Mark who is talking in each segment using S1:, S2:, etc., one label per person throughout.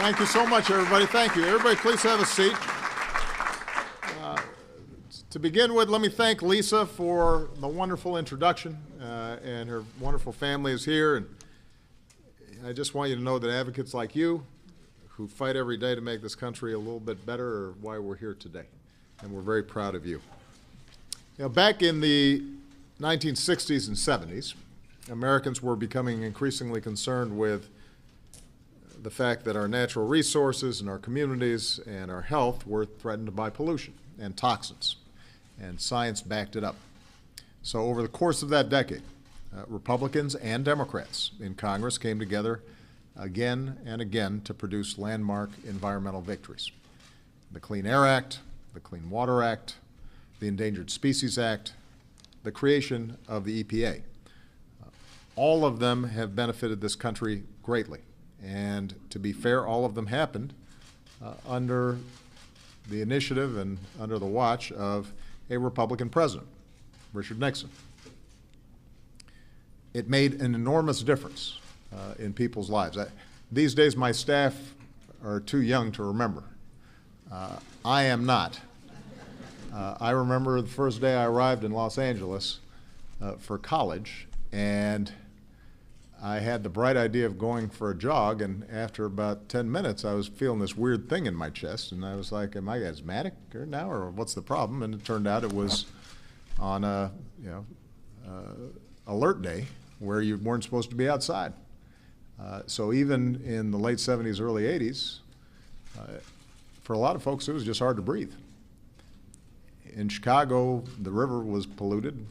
S1: Thank you so much, everybody. Thank you. Everybody, please have a seat. To begin with, let me thank Lisa for the wonderful introduction, and her wonderful family is here. And I just want you to know that advocates like you, who fight every day to make this country a little bit better, are why we're here today. And we're very proud of you. You know, back in the 1960s and 70s, Americans were becoming increasingly concerned with the fact that our natural resources and our communities and our health were threatened by pollution and toxins, and science backed it up. So over the course of that decade, Republicans and Democrats in Congress came together again and again to produce landmark environmental victories. The Clean Air Act, the Clean Water Act, the Endangered Species Act, the creation of the EPA. All of them have benefited this country greatly. And to be fair, all of them happened under the initiative and under the watch of a Republican president, Richard Nixon. It made an enormous difference in people's lives. These days, my staff are too young to remember. I am not. I remember the first day I arrived in Los Angeles for college, and I had the bright idea of going for a jog, and after about 10 minutes, I was feeling this weird thing in my chest, and I was like, am I asthmatic now, or what's the problem? And it turned out it was on a alert day where you weren't supposed to be outside. So even in the late 70s, early 80s, for a lot of folks, it was just hard to breathe. In Chicago, the river was polluted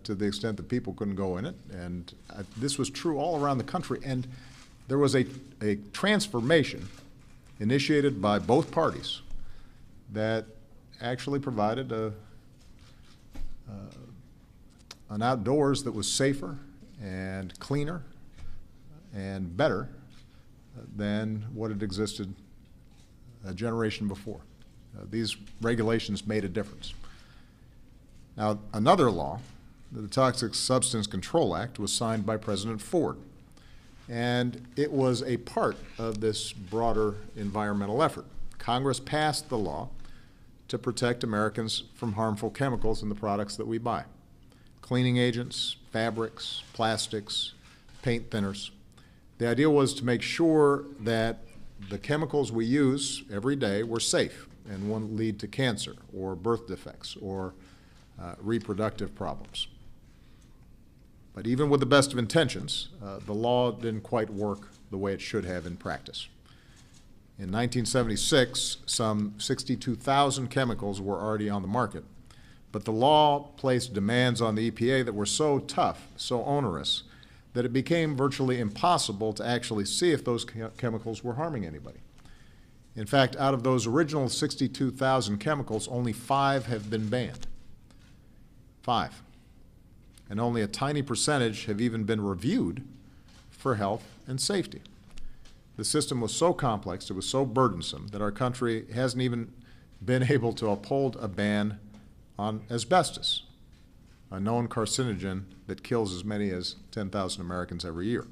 S1: to the extent that people couldn't go in it, and this was true all around the country. And there was a transformation initiated by both parties that actually provided an outdoors that was safer and cleaner and better than what had existed a generation before. These regulations made a difference. Now, another law, the Toxic Substance Control Act, was signed by President Ford, and it was a part of this broader environmental effort. Congress passed the law to protect Americans from harmful chemicals in the products that we buy. Cleaning agents, fabrics, plastics, paint thinners. The idea was to make sure that the chemicals we use every day were safe and wouldn't lead to cancer or birth defects or reproductive problems. But even with the best of intentions, the law didn't quite work the way it should have in practice. In 1976, some 62,000 chemicals were already on the market, but the law placed demands on the EPA that were so tough, so onerous, that it became virtually impossible to actually see if those chemicals were harming anybody. In fact, out of those original 62,000 chemicals, only 5 have been banned. 5. And only a tiny percentage have even been reviewed for health and safety. The system was so complex, it was so burdensome, that our country hasn't even been able to uphold a ban on asbestos, a known carcinogen that kills as many as 10,000 Americans every year.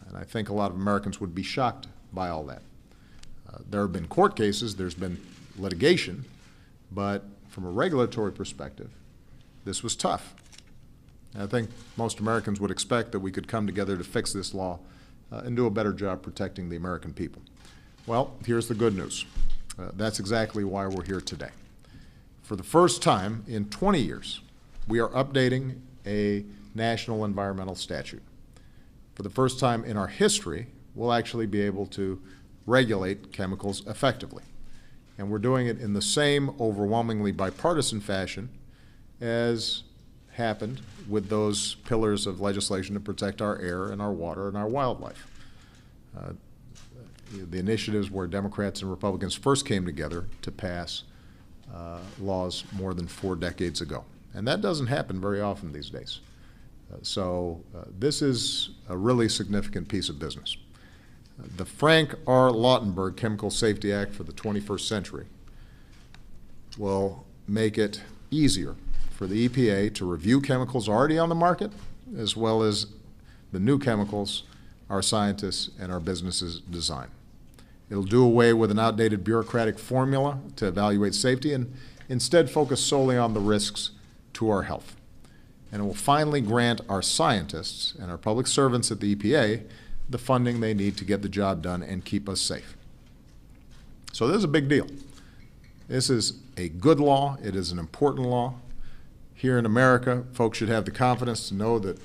S1: And I think a lot of Americans would be shocked by all that. There have been court cases, there's been litigation, but from a regulatory perspective, this was tough. And I think most Americans would expect that we could come together to fix this law and do a better job protecting the American people. Well, here's the good news. That's exactly why we're here today. For the first time in 20 years, we are updating a national environmental statute. For the first time in our history, we'll actually be able to regulate chemicals effectively. And we're doing it in the same overwhelmingly bipartisan fashion as happened with those pillars of legislation to protect our air and our water and our wildlife. The initiatives where Democrats and Republicans first came together to pass laws more than 4 decades ago. And that doesn't happen very often these days. So this is a really significant piece of business. The Frank R. Lautenberg Chemical Safety Act for the 21st century will make it easier for the EPA to review chemicals already on the market, as well as the new chemicals our scientists and our businesses design. It'll do away with an outdated bureaucratic formula to evaluate safety and instead focus solely on the risks to our health. And it will finally grant our scientists and our public servants at the EPA the funding they need to get the job done and keep us safe. So this is a big deal. This is a good law. It is an important law. Here in America, folks should have the confidence to know that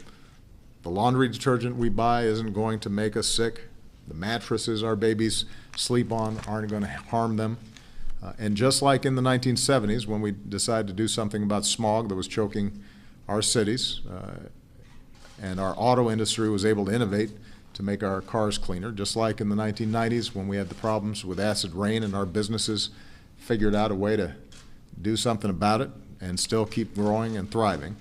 S1: the laundry detergent we buy isn't going to make us sick. The mattresses our babies sleep on aren't going to harm them. And just like in the 1970s, when we decided to do something about smog that was choking our cities, and our auto industry was able to innovate to make our cars cleaner, just like in the 1990s when we had the problems with acid rain and our businesses figured out a way to do something about it and still keep growing and thriving.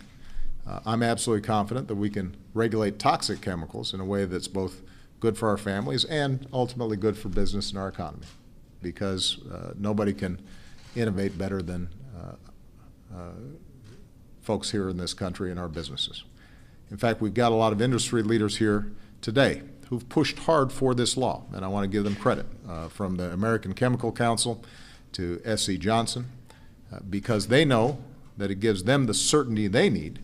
S1: I'm absolutely confident that we can regulate toxic chemicals in a way that's both good for our families and ultimately good for business and our economy, because nobody can innovate better than folks here in this country and our businesses. In fact, we've got a lot of industry leaders here today who've pushed hard for this law, and I want to give them credit, from the American Chemical Council to S.C. Johnson, because they know that it gives them the certainty they need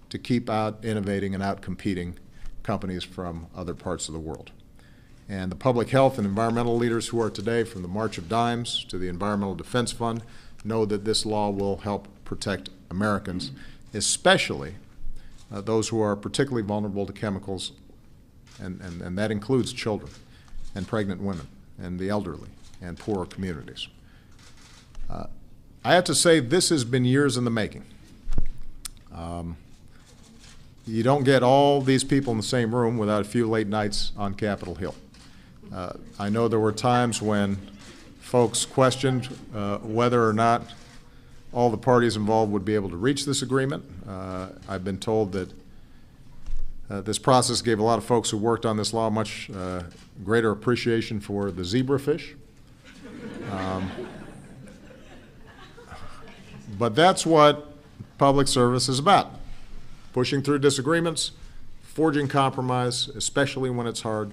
S1: to keep out innovating and out competing companies from other parts of the world. And the public health and environmental leaders who are today, from the March of Dimes to the Environmental Defense Fund, know that this law will help protect Americans, especially those who are particularly vulnerable to chemicals, and that includes children and pregnant women and the elderly and poorer communities. I have to say, this has been years in the making. You don't get all these people in the same room without a few late nights on Capitol Hill. I know there were times when folks questioned whether or not all the parties involved would be able to reach this agreement. I've been told that this process gave a lot of folks who worked on this law much greater appreciation for the zebrafish. But that's what public service is about. Pushing through disagreements, forging compromise, especially when it's hard,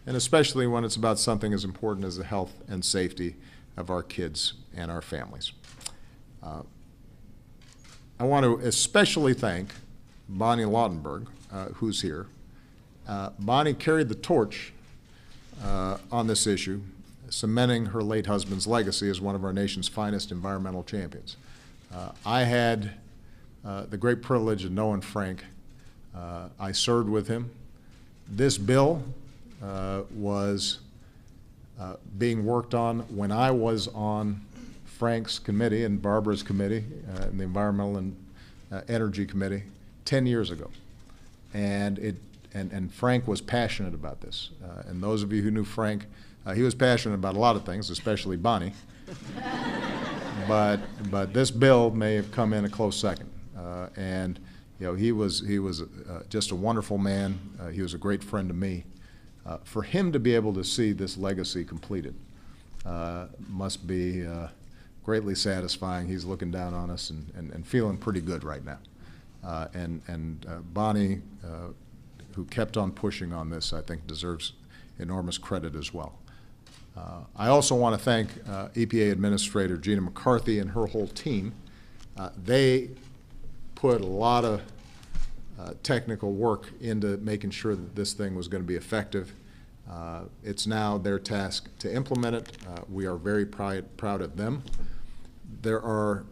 S1: and especially when it's about something as important as the health and safety of our kids and our families. I want to especially thank Bonnie Lautenberg, who's here. Bonnie carried the torch on this issue, cementing her late husband's legacy as one of our nation's finest environmental champions. I had the great privilege of knowing Frank. I served with him. This bill was being worked on when I was on Frank's committee and Barbara's committee, in the Environmental and Energy Committee, 10 years ago. And Frank was passionate about this. And those of you who knew Frank, he was passionate about a lot of things, especially Bonnie. But this bill may have come in a close second. And you know, he was just a wonderful man. He was a great friend to me. For him to be able to see this legacy completed must be greatly satisfying. He's looking down on us and feeling pretty good right now. Bonnie, who kept on pushing on this, I think deserves enormous credit as well. I also want to thank EPA Administrator Gina McCarthy and her whole team. They put a lot of technical work into making sure that this thing was going to be effective. It's now their task to implement it. We are very proud of them. There are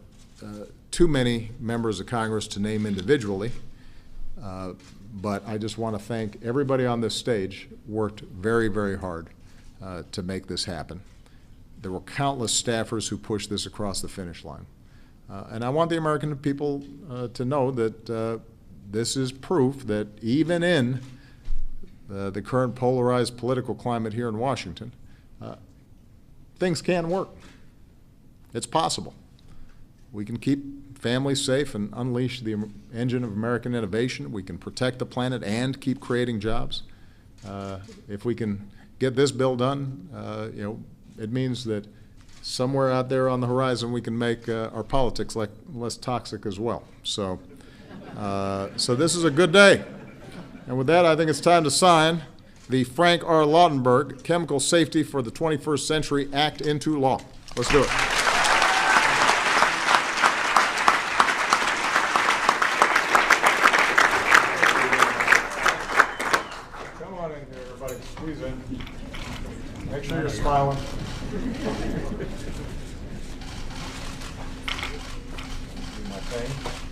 S1: too many members of Congress to name individually, but I just want to thank everybody on this stage. Worked very, very hard to make this happen. There were countless staffers who pushed this across the finish line. And I want the American people to know that this is proof that even in the current polarized political climate here in Washington, things can work. It's possible. We can keep families safe and unleash the engine of American innovation. We can protect the planet and keep creating jobs. If we can get this bill done, you know, it means that somewhere out there on the horizon we can make our politics less toxic as well. So this is a good day. And with that, I think it's time to sign. the Frank R. Lautenberg Chemical Safety for the 21st Century Act into law. Let's do it. Come on in here, everybody. Squeeze in. Make sure you're smiling. Do my thing.